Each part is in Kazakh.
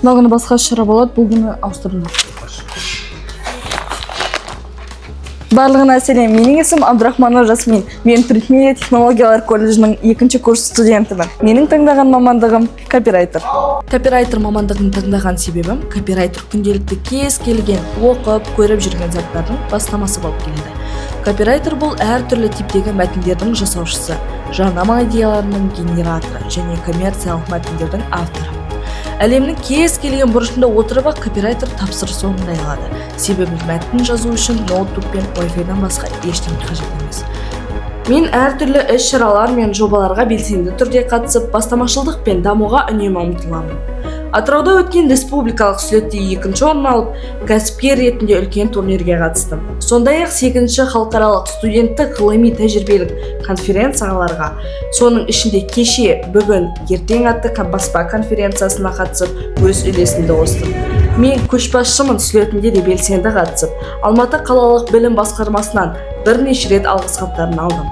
Алтындағы күні басқа шара болады, бұл күні ауыстырылды. Барлығына сәлем, менің есім Абдрахманова Жасмин. Мен Предмедиа технологиялар колледжінің 2-ші курс студентімін. Менің таңдаған мамандығым копирайтер. Копирайтер мамандығын таңдаған себебім, копирайтер күнделікті кез келген оқып, көріп жүрген заттардың бастамасы болып келеді. Копирайтер бұл әртүрлі типтегі мәтіндердің жасаушысы, жарнама идеяларының генераторы және коммерциялық мәтіндердің авторы. Әлемнің кез келген бұрышында отырып копирайтер тапсырыс орындай алады. Себебі мәтін жазу үшін ноутбук пен Wi-Fi-дан басқа ештеңе қажет емес. Мен әртүрлі іс-шаралар мен жобаларға белсенді түрде қатысып, бастамашылдық пен дамуға үнемі ұмтыламын. Атырауда өткен республикалық слетте 2-ші орын алып, кәсіпкер ретінде үлкен турнирге қатыстым. Сондай-ақ 8-ші халықаралық студенттік ғылыми тәжірибелік конференцияларға, соның ішінде кеше, бүгін, ертең атты баспа конференциясына қатысып, өз үлесімді қостым. Мен көшбасшымын слетінде де белсенді қатысып, Алматы қалалық білім басқармасынан бірнеше рет алғыс хаттарын алдым.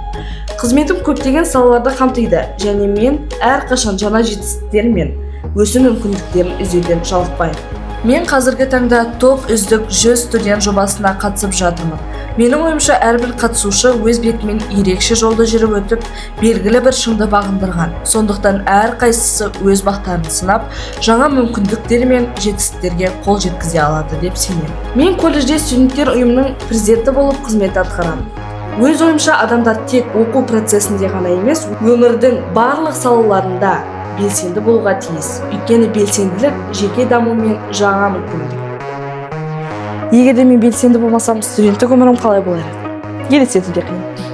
Қызметім көптеген салаларды қамтиды және мен әрқашан жаңа жетістіктер мен өсу мүмкіндіктерін іздеуден жалықпаймын. Мен қазіргі таңда топ үздік 100 студент жобасына қатысып жатырмын. Менің ойымша әрбір қатысушы өз бетімен ерекше жолды жүріп өтіп, белгілі бір шыңды бағындырған. Сондықтан әрқайсысы өз бақтарын сынап, жаңа мүмкіндіктер мен жетістіктерге қол жеткізе алады деп сенемін. Мен колледжде студенттер ұйымының президенті болып қызмет атқарамын. Өз ойымша адамдар тек оқу процесінде ғана емес, өмірдің барлық салаларында белсенді болуға тиіс. Өйткені белсенділік жеке даму мен жаңа мүмкіндік. Егер де мен белсенді болмасам, студенттік өмірім қалай болар еді? Елестетуге қиын.